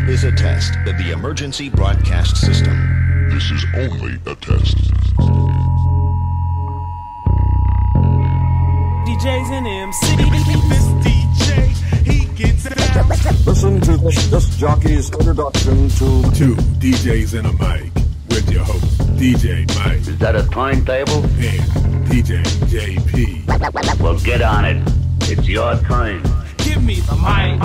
is a test of the emergency broadcast system. This is only a test. DJs and MC. This DJ, he gets down. Listen to this jockey's introduction to Two DJs and a mic with your host, DJ Mike. Is that a timetable? And DJ JP. Well, get on it. It's your time. Give me the mic.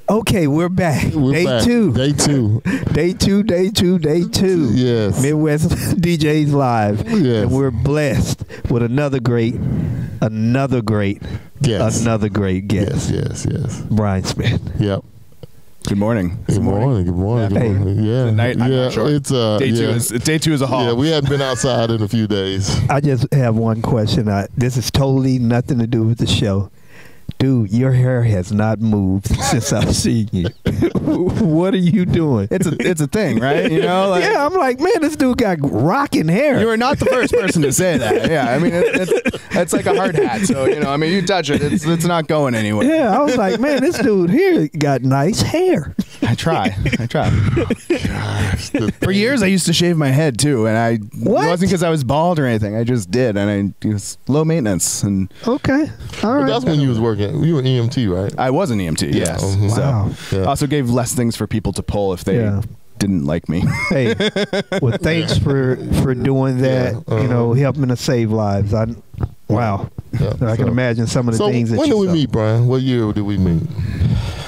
Okay, we're back. Day back. two. Day two. Day two. Yes. Midwest DJs Live. Yes. And we're blessed with another great guest. Yes. Brian Smith. Yep. Good morning. Good morning. Yeah. Tonight, I'm not sure. It's day two is a haul. Yeah, we hadn't been outside in a few days. I just have one question. This is totally nothing to do with the show. Dude, your hair has not moved since I've seen you. What are you doing? It's a thing, right? You know, like, yeah, I'm like, man, this dude got rocking hair. You are not the first person to say that. Yeah, I mean, it's like a hard hat. So, you know, I mean, you touch it, it's not going anywhere. Yeah, I was like, man, this dude here got nice hair. I try. Gosh, For years, I used to shave my head too, and it wasn't because I was bald or anything. I just did, and it was low maintenance. And okay, all right. But that's when you was working. You were EMT, right? I was an EMT. Yes. Wow. So also gave less things for people to pull if they didn't like me. Hey, well, thanks for doing that. You know, helping to save lives. Wow. Yeah, I can imagine some of the things that when you did we saw. meet, Brian? What year did we meet?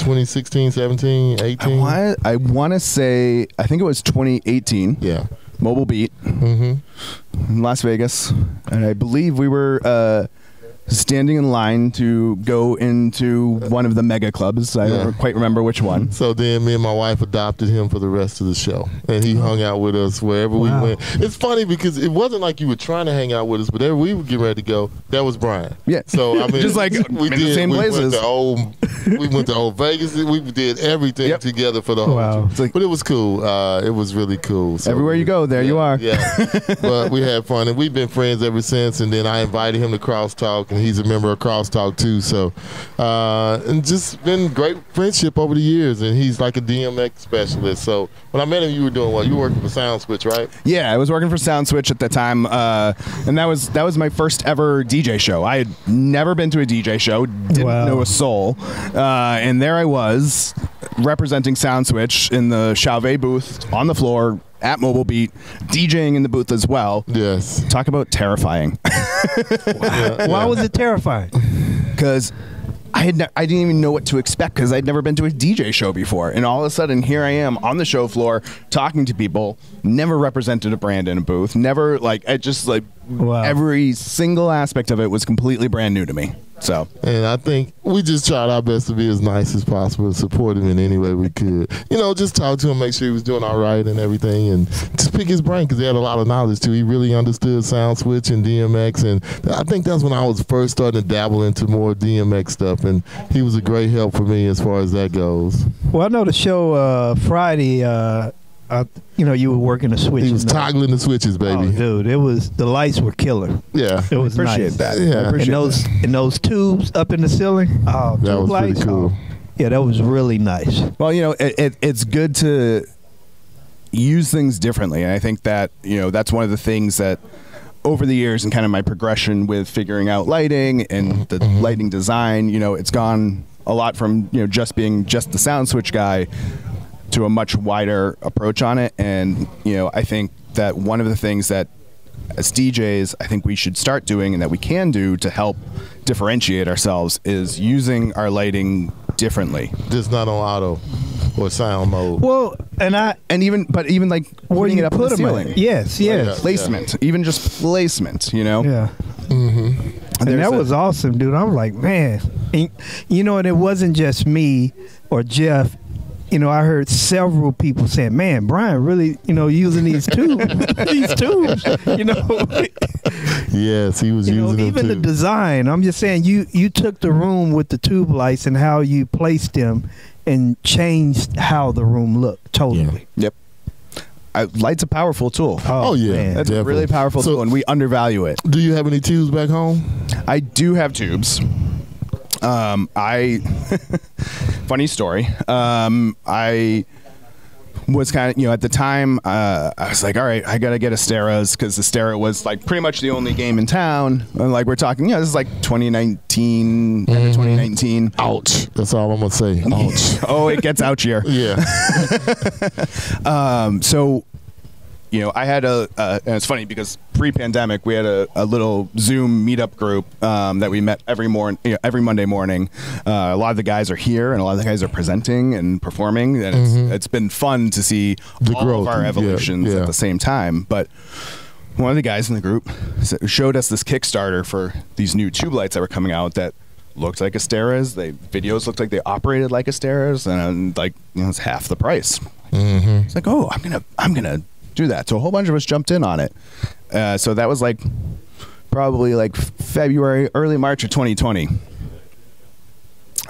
2016, 17, 18? I want to say, I think it was 2018. Yeah. Mobile Beat in Las Vegas. And I believe we were standing in line to go into one of the mega clubs. I don't quite remember which one. So then me and my wife adopted him for the rest of the show. And he hung out with us wherever we went. It's funny because it wasn't like you were trying to hang out with us, but wherever we were getting ready to go, that was Brian. Yeah. So, I mean, just like we in the same places. We went to old Vegas. We did everything together for the whole trip. But it was cool. It was really cool. So everywhere you go, there you are. Yeah. But we had fun. And we've been friends ever since. And then I invited him to Crosstalk. And he's a member of Crosstalk too, so and just been great friendship over the years. And he's like a DMX specialist. So when I met him, you were doing what? You were working for Sound Switch, right? Yeah, I was working for Sound Switch at the time, and that was my first ever DJ show. I had never been to a DJ show, didn't know a soul, and there I was representing Sound Switch in the Chauvet booth on the floor at Mobile Beat, DJing in the booth as well. Yes. Talk about terrifying. Why was it terrifying? Because I didn't even know what to expect because I'd never been to a DJ show before. And all of a sudden, here I am on the show floor talking to people, never represented a brand in a booth, never, every single aspect of it was completely brand new to me. So, and I think we just tried our best to be as nice as possible and support him in any way we could. You know, just talk to him, make sure he was doing all right and everything, and just pick his brain because he had a lot of knowledge too. He really understood Sound Switch and DMX, and I think that's when I was first starting to dabble into more DMX stuff, and he was a great help for me as far as that goes. Well, I know the show Friday. You were working the switches. He was toggling the switches, baby. Oh, dude, the lights were killer. Yeah, it was appreciate nice. that. Yeah, and those tubes up in the ceiling. Oh, that was lights. pretty cool. Yeah, that was really nice. Well, you know, it's good to use things differently, and I think that that's one of the things that over the years and kind of my progression with figuring out lighting and the lighting design, it's gone a lot from just being just the Sound Switch guy to a much wider approach on it. And I think that one of the things that as DJs I think we should start doing and that we can do to help differentiate ourselves is using our lighting differently. Just not on auto or sound mode. Well, even like where putting you it up put in the them ceiling. at. Yes. Placement, even just placement, Yeah. And that was awesome, dude. I was like, man, and it wasn't just me or Jeff. I heard several people saying, man, Brian really, using these tubes. these tubes, Yes, he was using them even too. the design. I'm just saying, you took the room with the tube lights and how you placed them and changed how the room looked totally. Yep. Light's a powerful tool. Oh yeah, man. That's a definitely. really powerful tool, and we undervalue it. Do you have any tubes back home? I do have tubes. Funny story. I was kind of, at the time, I was like, all right, I got to get Asteras because Astera was like pretty much the only game in town. And like we're talking, this is like 2019, end of 2019. Ouch. That's all I'm going to say. Ouch. Oh, it gets ouchier. Yeah. So, I had and it's funny because pre-pandemic we had a little Zoom meetup group that we met every Monday morning. A lot of the guys are here, and a lot of the guys are presenting and performing, and it's been fun to see The all growth. of our evolutions Yeah. at the same time. But one of the guys in the group showed us this Kickstarter for these new tube lights that were coming out that looked like Asteras. Videos looked like they operated like Asteras, and it's half the price. It's like, oh, I'm gonna do that. So a whole bunch of us jumped in on it. So that was probably February, early March of 2020.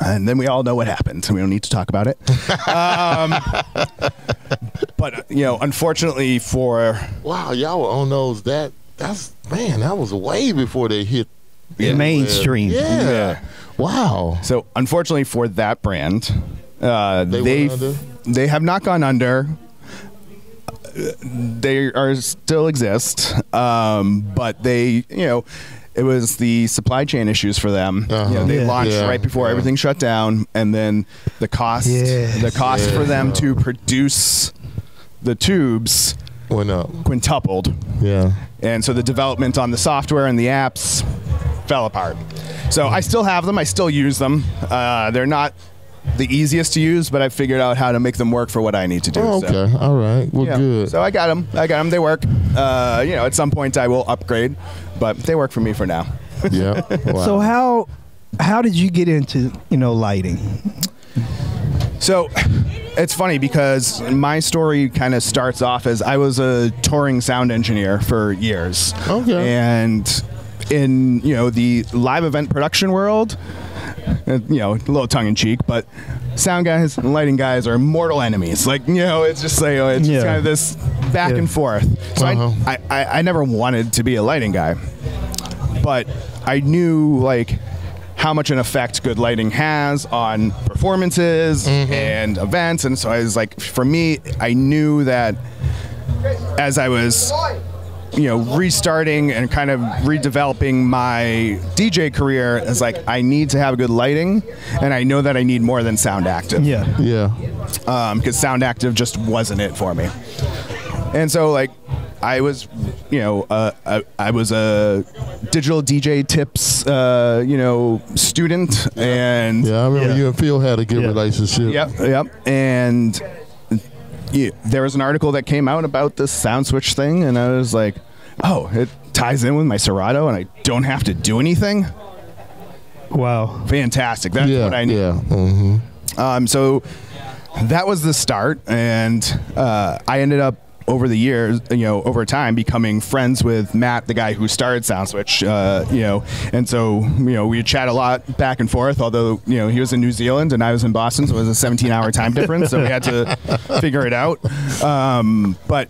And then we all know what happened, so we don't need to talk about it. But unfortunately for Wow, y'all were on those. That was way before they hit Mainstream. Yeah. Wow. So unfortunately for that brand, They went under? they have not gone under. They are still exist, but they, it was the supply chain issues for them. They launched right before everything shut down, and then the cost for them to produce the tubes Went up. quintupled. Yeah. And so the development on the software and the apps fell apart. So I still have them. I still use them. They're not the easiest to use, but I've figured out how to make them work for what I need to do. Oh, okay. So, All right. Well, good. So I got them. They work. At some point I will upgrade, but they work for me for now. Yeah. Wow. So how did you get into lighting? So it's funny because my story kind of starts off as I was a touring sound engineer for years. Okay. And in the live event production world, a little tongue in cheek, but sound guys and lighting guys are mortal enemies. It's just it's just kind of this back and forth. So I never wanted to be a lighting guy, but I knew how much an effect good lighting has on performances and events, and so I was for me, I knew that as I was restarting and kind of redeveloping my DJ career, is I need to have good lighting, and I know that I need more than sound active. Yeah. Because sound active just wasn't it for me. And so I was I was a digital DJ tips student, and I remember you and Phil had a good relationship. Yep. And there was an article that came out about this sound switch thing, and I was like, oh, it ties in with my Serato, and I don't have to do anything. Wow. Fantastic. That's what I need. Yeah. So that was the start, and I ended up over the years, over time, becoming friends with Matt, the guy who started SoundSwitch, and so, we would chat a lot back and forth, although, he was in New Zealand and I was in Boston, so it was a 17-hour time difference, so we had to figure it out. But,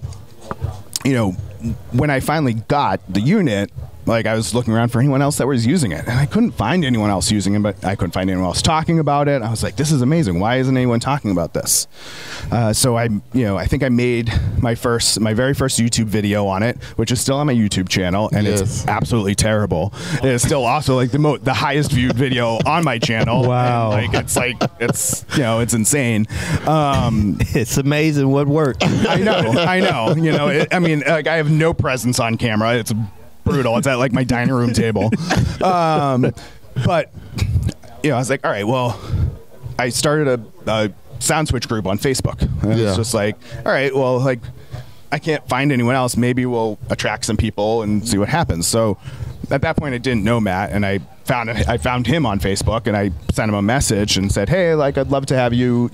when I finally got the unit, I was looking around for anyone else that was using it, and I couldn't find anyone else using it, but I couldn't find anyone else talking about it. I was like, this is amazing. Why isn't anyone talking about this? So I think I made my very first YouTube video on it, which is still on my YouTube channel, and it's absolutely terrible. It's still also the highest viewed video on my channel. Wow. And, it's insane. It's amazing what worked. I know. I have no presence on camera. It's brutal. It's at my dining room table. But I was like, all right, well, I started a sound switch group on Facebook. And it's just all right, well, I can't find anyone else. Maybe we'll attract some people and see what happens. So at that point, I didn't know Matt, and I found him on Facebook, and I sent him a message and said, hey, I'd love to have you,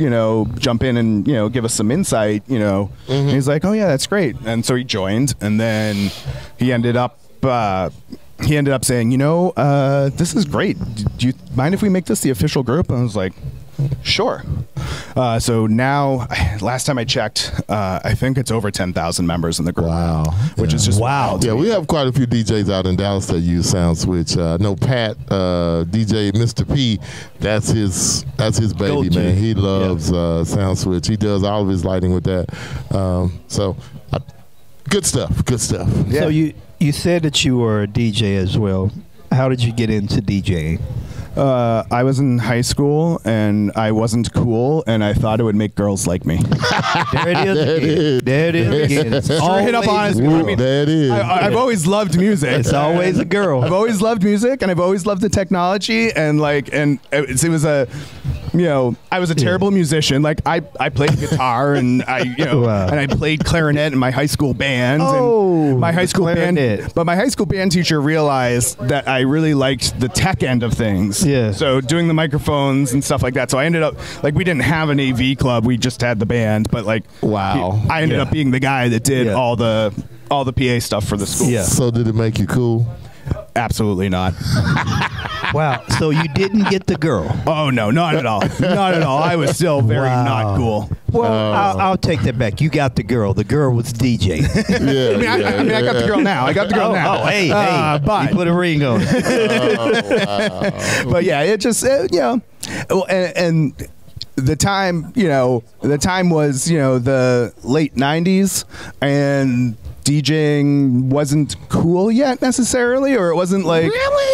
jump in and, give us some insight, And he's like, oh yeah, that's great. And so he joined, and then he ended up he ended up saying, this is great. Do you mind if we make this the official group? And I was like, sure. So now, last time I checked, I think it's over 10,000 members in the group. Wow. Which is just wild. Yeah, we have quite a few DJs out in Dallas that use SoundSwitch. No, Pat, DJ Mr. P, that's his baby, Go-to. man. He loves SoundSwitch. He does all of his lighting with that. Good stuff. Good stuff. So you said that you were a DJ as well. How did you get into DJing? I was in high school and I wasn't cool and I thought it would make girls like me. There it is. There it is again. Straight up honest. There it is. I've always loved music. It's always a girl. I've always loved music and I've always loved the technology and it was a, I was a terrible musician. Like I played guitar and and I played clarinet in my high school band. Oh, and my high school clarinet. band. But my high school band teacher realized that I really liked the tech end of things. Yeah. So doing the microphones and stuff like that. So I ended up we didn't have an AV club. We just had the band. But wow. I ended up being the guy that did all the PA stuff for the school. Yeah. So did it make you cool? Absolutely not. Wow. So you didn't get the girl? Oh no, not at all. Not at all. I was still very not cool. Well, I'll take that back. You got the girl. The girl was DJ. Yeah. I got the girl now. I got the girl now. Oh, hey, but you put a ring on it. Wow. But yeah, it just well, and the time was the late 90s and DJing wasn't cool yet necessarily, or it wasn't really.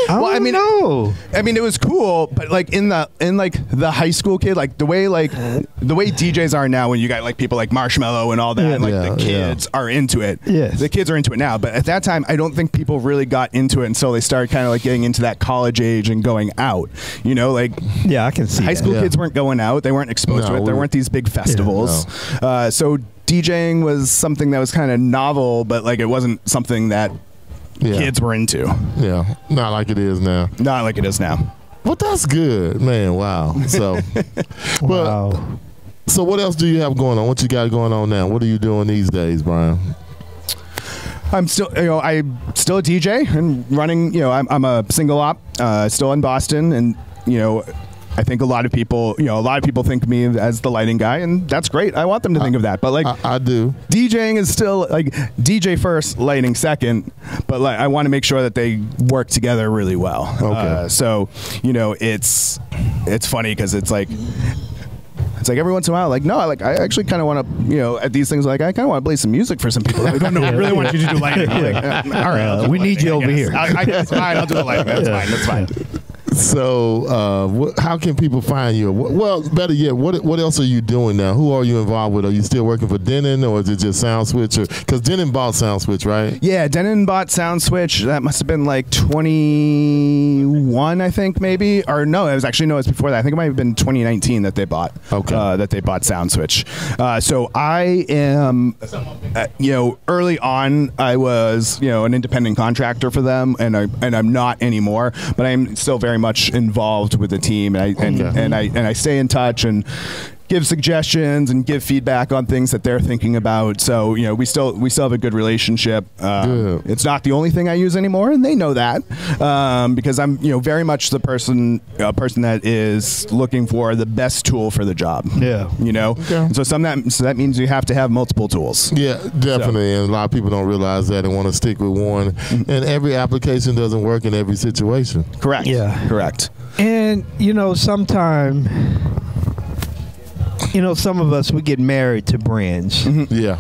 Well, I mean, no. I mean, it was cool, but in the high school kid, the way DJs are now, when you got people like Marshmello and all that, the kids are into it. Yes. The kids are into it now, but at that time, I don't think people really got into it until they started kind of getting into that college age and going out. Yeah, I can see. High school kids weren't going out; they weren't exposed to it. There weren't these big festivals, so DJing was something that was kind of novel, but it wasn't something that kids were into. Yeah, not like it is now. Not like it is now. But that's good, man. Wow. So, Wow. So what else do you have going on? What you got going on now? What are you doing these days, Brian? I'm still, I'm still a DJ and running. I'm a single op, still in Boston, and I think a lot of people think of me as the lighting guy, and that's great. I want them to think of that. But I do. DJing is still DJ first, lighting second. But I want to make sure that they work together really well. Okay. So it's funny because it's like every once in a while, I actually kind of want to, at these things, I kind of want to play some music for some people. I don't know. I really want you to do lighting. All right, we need you over here. It's fine. I'll do the lighting. That's fine. So, how can people find you? Well, better yet, what else are you doing now? Who are you involved with? Are you still working for Denon, or is it just SoundSwitch? Because Denon bought SoundSwitch, right? Yeah, Denon bought SoundSwitch. That must have been 21, I think, maybe. Or no, it's before that. I think it might have been 2019 that they bought. Okay. That they bought SoundSwitch. So I am, early on, I was, an independent contractor for them, and I'm not anymore. But I'm still very much involved with the team, and I stay in touch and give suggestions and give feedback on things that they're thinking about. So we still have a good relationship. It's not the only thing I use anymore, and they know that because I'm very much the person that is looking for the best tool for the job. Yeah. Okay. So that means you have to have multiple tools. Yeah, definitely. And a lot of people don't realize that and want to stick with one. And every application doesn't work in every situation. Correct. Yeah. Correct. And sometimes. Some of us, we get married to brands. Yeah,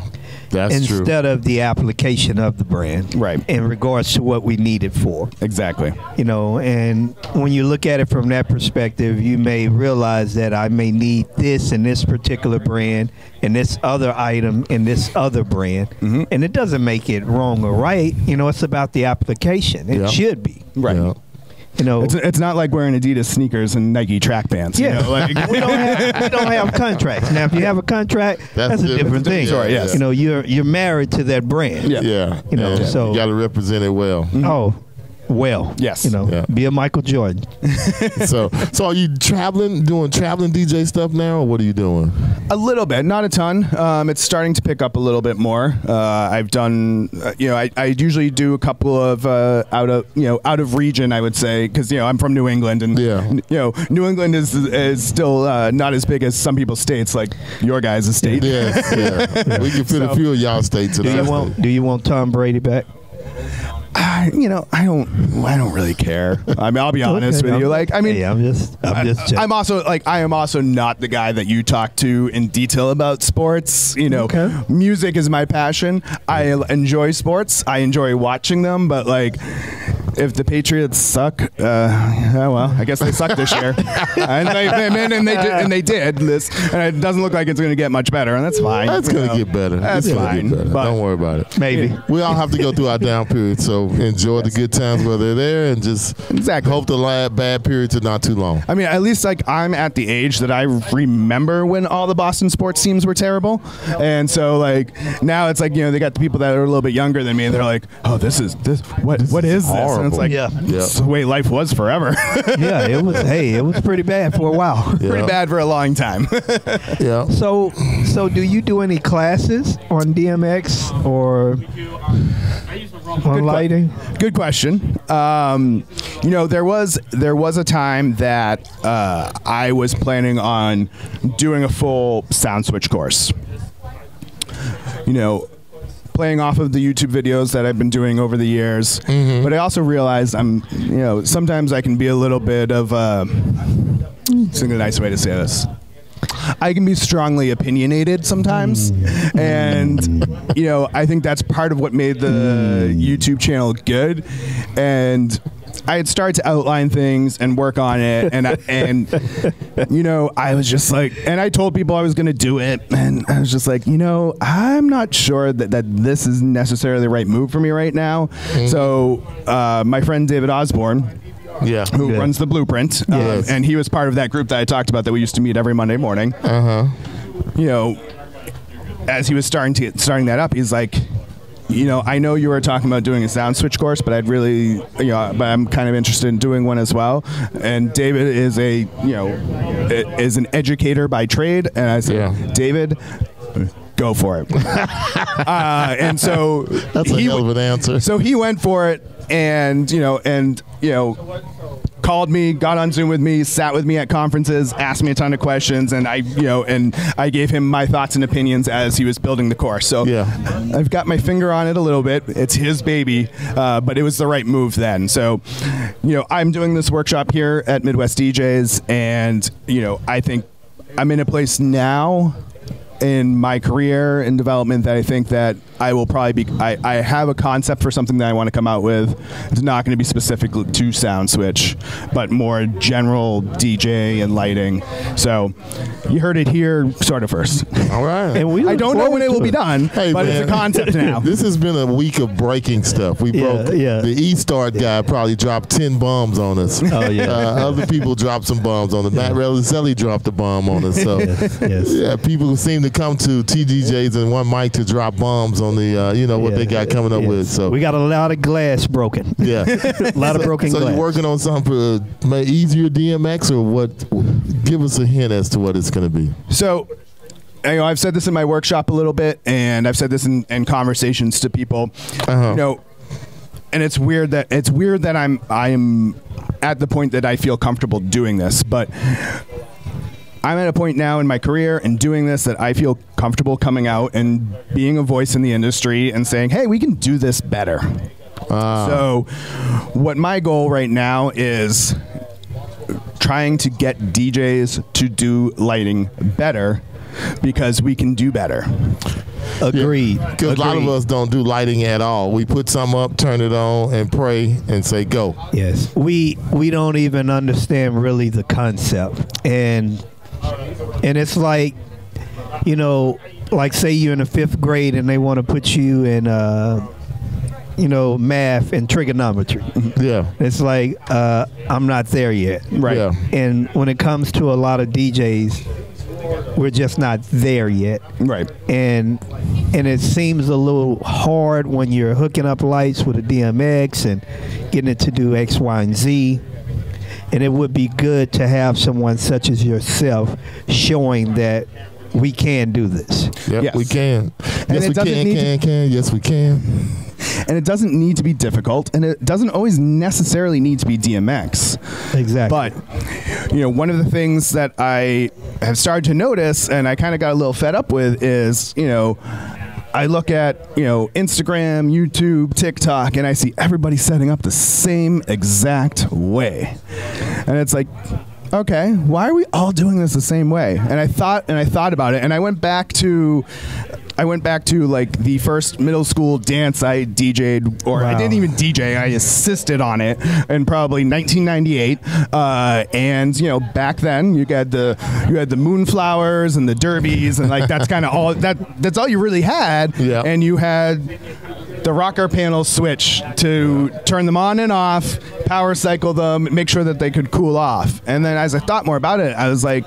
that's true. Instead of the application of the brand. Right. In regards to what we need it for. Exactly. And when you look at it from that perspective, you may realize that I may need this in this particular brand and this other item in this other brand. Mm-hmm. And it doesn't make it wrong or right. It's about the application. It should be. Right. Yeah. It's not like wearing Adidas sneakers and Nike track pants. Yeah, we don't have contracts. Now, if you have a contract, that's a different thing. Sorry, yes. You're married to that brand. Yeah. So you got to represent it well. Mm-hmm. Oh, well. Yes. Be a Michael Jordan. So are you doing traveling DJ stuff now, or what are you doing? A little bit, not a ton. It's starting to pick up a little bit more. I've done, I usually do a couple of out of region, I would say, because I'm from New England, and New England is still not as big as some people's states, like your guys' state. Yeah. We can fit a few of y'all states. Do you want Tom Brady back? I don't really care. I mean, I'll be honest with you. Like, I mean, I'm just I'm also like, I am also not the guy that you talk to in detail about sports. Music is my passion. I enjoy sports. I enjoy watching them, but like, if the Patriots suck, well, I guess they suck this year, and they did this, and it doesn't look like it's going to get much better, and that's fine. That's going to get better. That's fine. But don't worry about it. Maybe we all have to go through our down period, so enjoy the good times while they're there, and just hope the bad periods are not too long. I mean, at least like I'm at the age that I remember when all the Boston sports teams were terrible, and so like now it's like they got the people that are a little bit younger than me, and they're like, oh, what is this? And it's like, it's the way life was forever. Yeah, it was. Hey, it was pretty bad for a while. Yeah. Pretty bad for a long time. Yeah. So do you do any classes on DMX or on lighting? Good question. There was a time that I was planning on doing a full sound switch course. Playing off of the YouTube videos that I've been doing over the years, but I also realized sometimes I can be a little bit of it's a nice way to say this. I can be strongly opinionated sometimes, and I think that's part of what made the YouTube channel good. And I had started to outline things and work on it, and I was just like, and I told people I was going to do it, and I was just like, I'm not sure that this is necessarily the right move for me right now. So my friend David Osborne, who runs the Blueprint, and he was part of that group that I talked about that we used to meet every Monday morning. As he was starting that up, he's like, I know you were talking about doing a sound switch course, but I'd really, but I'm kind of interested in doing one as well. And David is is an educator by trade, and I said, David, go for it. And so that's a hell of an answer. So he went for it, and called me, got on Zoom with me, sat with me at conferences, asked me a ton of questions, and I gave him my thoughts and opinions as he was building the course. So I've got my finger on it a little bit. It's his baby, but it was the right move then. So, I'm doing this workshop here at Midwest DJs, and I think I'm in a place now in my career and development that I think that I will probably be, I have a concept for something that I want to come out with. It's not going to be specific to sound switch, but more general DJ and lighting. So you heard it here sort of first. All right. And I don't know when it will be done, but it's a concept now. This has been a week of breaking stuff. We broke the E-Start guy probably dropped 10 bombs on us. Oh, yeah. Other people dropped some bombs on us. Matt Relizelli dropped a bomb on us. So people seem to come to TDJs and one mic to drop bombs on the what they got coming up with. So we got a lot of glass broken. Yeah. A lot of broken glass. So you're working on something for easier DMX, or what? Give us a hint as to what it's going to be. So I've said this in my workshop a little bit, and I've said this in conversations to people. And it's weird that I'm at the point that I feel comfortable doing this, but I'm at a point now in my career and doing this that I feel comfortable coming out and being a voice in the industry and saying, hey, we can do this better. So what my goal right now is trying to get DJs to do lighting better, because we can do better. Agreed. Because a lot of us don't do lighting at all. We put something up, turn it on, and pray and say go. Yes. We don't even understand really the concept. And it's like, like say you're in the 5th grade and they want to put you in math and trigonometry. Yeah. It's like I'm not there yet. Right. Yeah. And when it comes to a lot of DJs, we're just not there yet. Right. And it seems a little hard when you're hooking up lights with a DMX and getting it to do X, Y, and Z. And it would be good to have someone such as yourself showing that we can do this. Yep, Yes. we can. And Yes, it we doesn't need to- can. Yes, we can. And it doesn't need to be difficult, and it doesn't always necessarily need to be DMX. Exactly. But, one of the things that I have started to notice, and I kind of got a little fed up with, is, I look at, Instagram, YouTube, TikTok, and I see everybody setting up the same exact way. And it's like, okay, why are we all doing this the same way? And I thought about it, and I went back to like the first middle school dance I DJ'd, or I didn't even DJ, I assisted on it in probably 1998. And back then you had the Moonflowers and the Derbies, and like that's kind of all that's all you really had. Yeah. And you had the rocker panel switch to turn them on and off, power cycle them, make sure that they could cool off. And then as I thought more about it, I was like,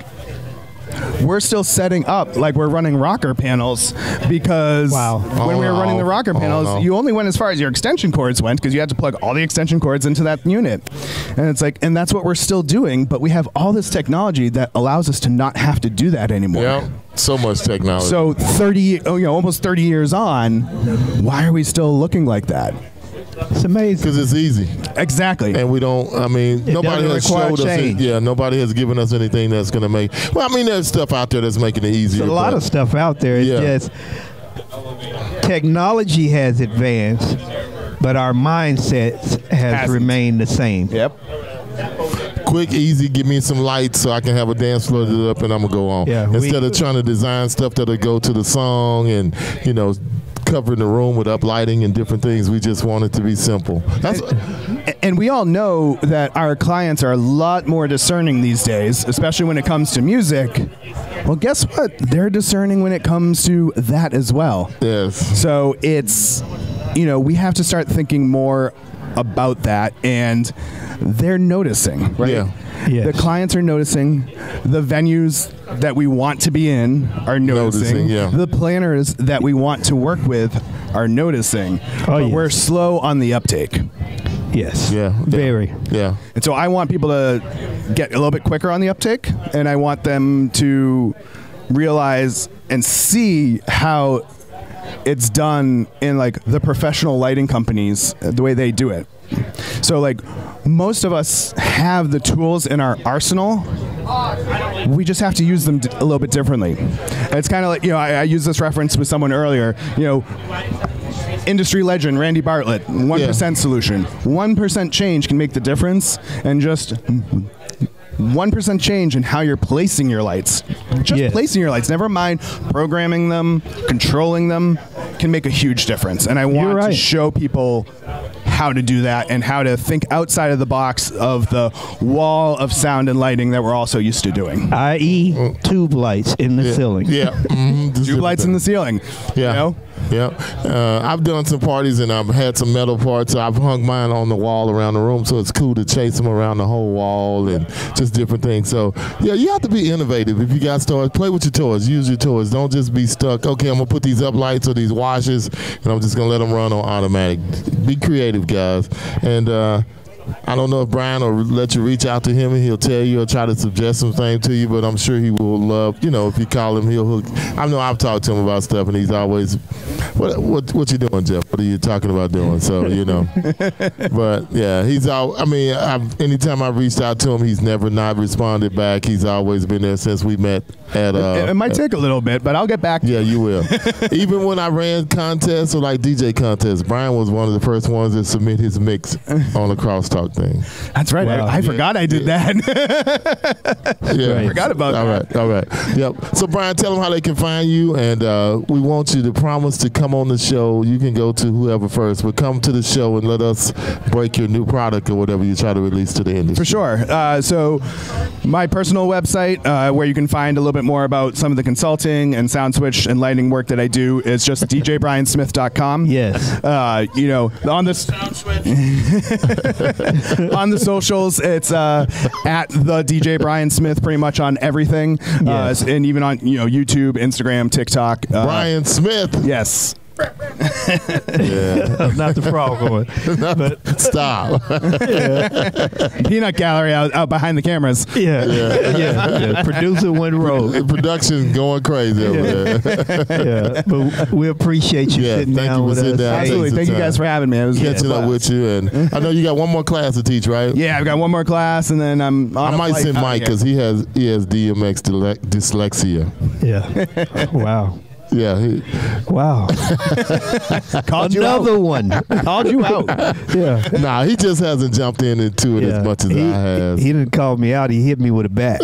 we're still setting up like we're running rocker panels, because when we were running the rocker panels, you only went as far as your extension cords went, because you had to plug all the extension cords into that unit. And it's like, and that's what we're still doing, but we have all this technology that allows us to not have to do that anymore. Yeah, so much technology. So almost 30 years on, why are we still looking like that? It's amazing. Because it's easy. Exactly. And we don't, nobody has showed us, nobody has given us anything that's going to make, there's stuff out there that's making it easier. There's a lot of stuff out there. It's just technology has advanced, but our mindset has remained the same. Yep. Quick, easy, give me some lights so I can have a dance floor lit up and I'm going to go on. Yeah, Instead of trying to design stuff that'll go to the song and, covering the room with uplighting and different things, we just want it to be simple. And we all know that our clients are a lot more discerning these days, especially when it comes to music. Well, guess what? They're discerning when it comes to that as well. Yes. So it's, we have to start thinking more about that, and they're noticing, right? Yeah. Yes. The clients are noticing. The venues that we want to be in are noticing. The planners that we want to work with are noticing. But we're slow on the uptake. Yes. Yeah. Very. Yeah. And so I want people to get a little bit quicker on the uptake, and I want them to realize and see how it's done in like the professional lighting companies, the way they do it. So like most of us have the tools in our arsenal. We just have to use them a little bit differently. And it's kind of like, I used this reference with someone earlier, industry legend Randy Bartlett, 1% solution. 1% change can make the difference, and just 1% change in how you're placing your lights. Just placing your lights, never mind programming them, controlling them, can make a huge difference. And I want to show people how to do that and how to think outside of the box of the wall of sound and lighting that we're also used to doing. I.e. tube lights in the ceiling. Yeah. Tube lights in the ceiling. Yeah. Yeah. I've done some parties and I've had some metal parts. So I've hung mine on the wall around the room, so it's cool to chase them around the whole wall and just different things. So, you have to be innovative. If you got toys, play with your toys. Use your toys. Don't just be stuck, okay, I'm going to put these up lights or these washes, and I'm just going to let them run on automatic. Be creative, guys. And I don't know if Brian will let you reach out to him and he'll tell you or try to suggest some things to you, but I'm sure he will love, if you call him, he'll hook. I know I've talked to him about stuff, and he's always, what you doing, Jeff? What are you talking about doing? So, but yeah, he's all, anytime I've reached out to him, he's never not responded back. He's always been there since we met at. It might take a little bit, but I'll get back. Yeah, you will. Even when I ran contests or like DJ contests, Brian was one of the first ones that submit his mix on the crosstalk thing. That's right. Wow. I forgot I did that. I forgot about that. All right. Yep. So Brian, tell them how they can find you, and we want you to promise to come on the show. You can go to whoever first, but come to the show and let us break your new product or whatever you try to release to the industry. For sure. So my personal website, where you can find a little bit more about some of the consulting and sound switch and lighting work that I do, is just djbriansmith.com. Yes. On this on the socials, it's at the DJ Brian Smith, pretty much on everything. Yes. And even on YouTube, Instagram, TikTok. Brian Smith. Yes. Yeah. Not the frog horn. But Stop. Peanut gallery out behind the cameras. yeah. Producer one road. Production going crazy over there. Yeah, but we appreciate you sitting thank down you for with sitting us. down. Absolutely. Thank you guys for having me. It was Catching up with you, and I know you got one more class to teach, right? Yeah, I've got one more class, and then I'm on I a might flight send out Mike here. because he has DMX dyslexia. Yeah. Wow. Yeah. Wow. Called you out. Another one. Called you out. Yeah. Nah, he just hasn't jumped into it as much as I have. He didn't call me out. He hit me with a bat.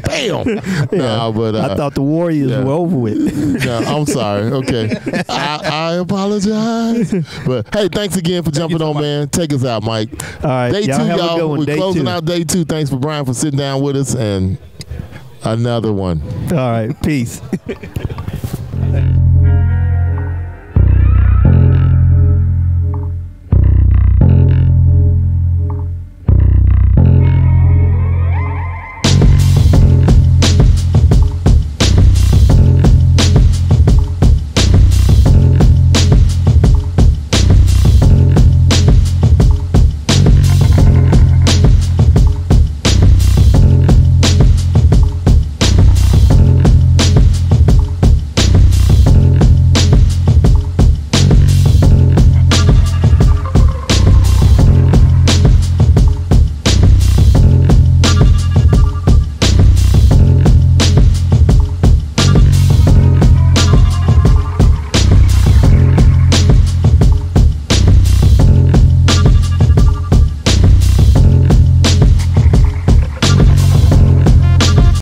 Bam. Nah, but I thought the Warriors were over with. no, I'm sorry. Okay. I apologize. But hey, thanks again for jumping on, man. Take us out, Mike. All right. Day y'all two, have a y'all. good one. We're Day closing two. out day 2. Thanks for Brian for sitting down with us, and another one. All right. Peace.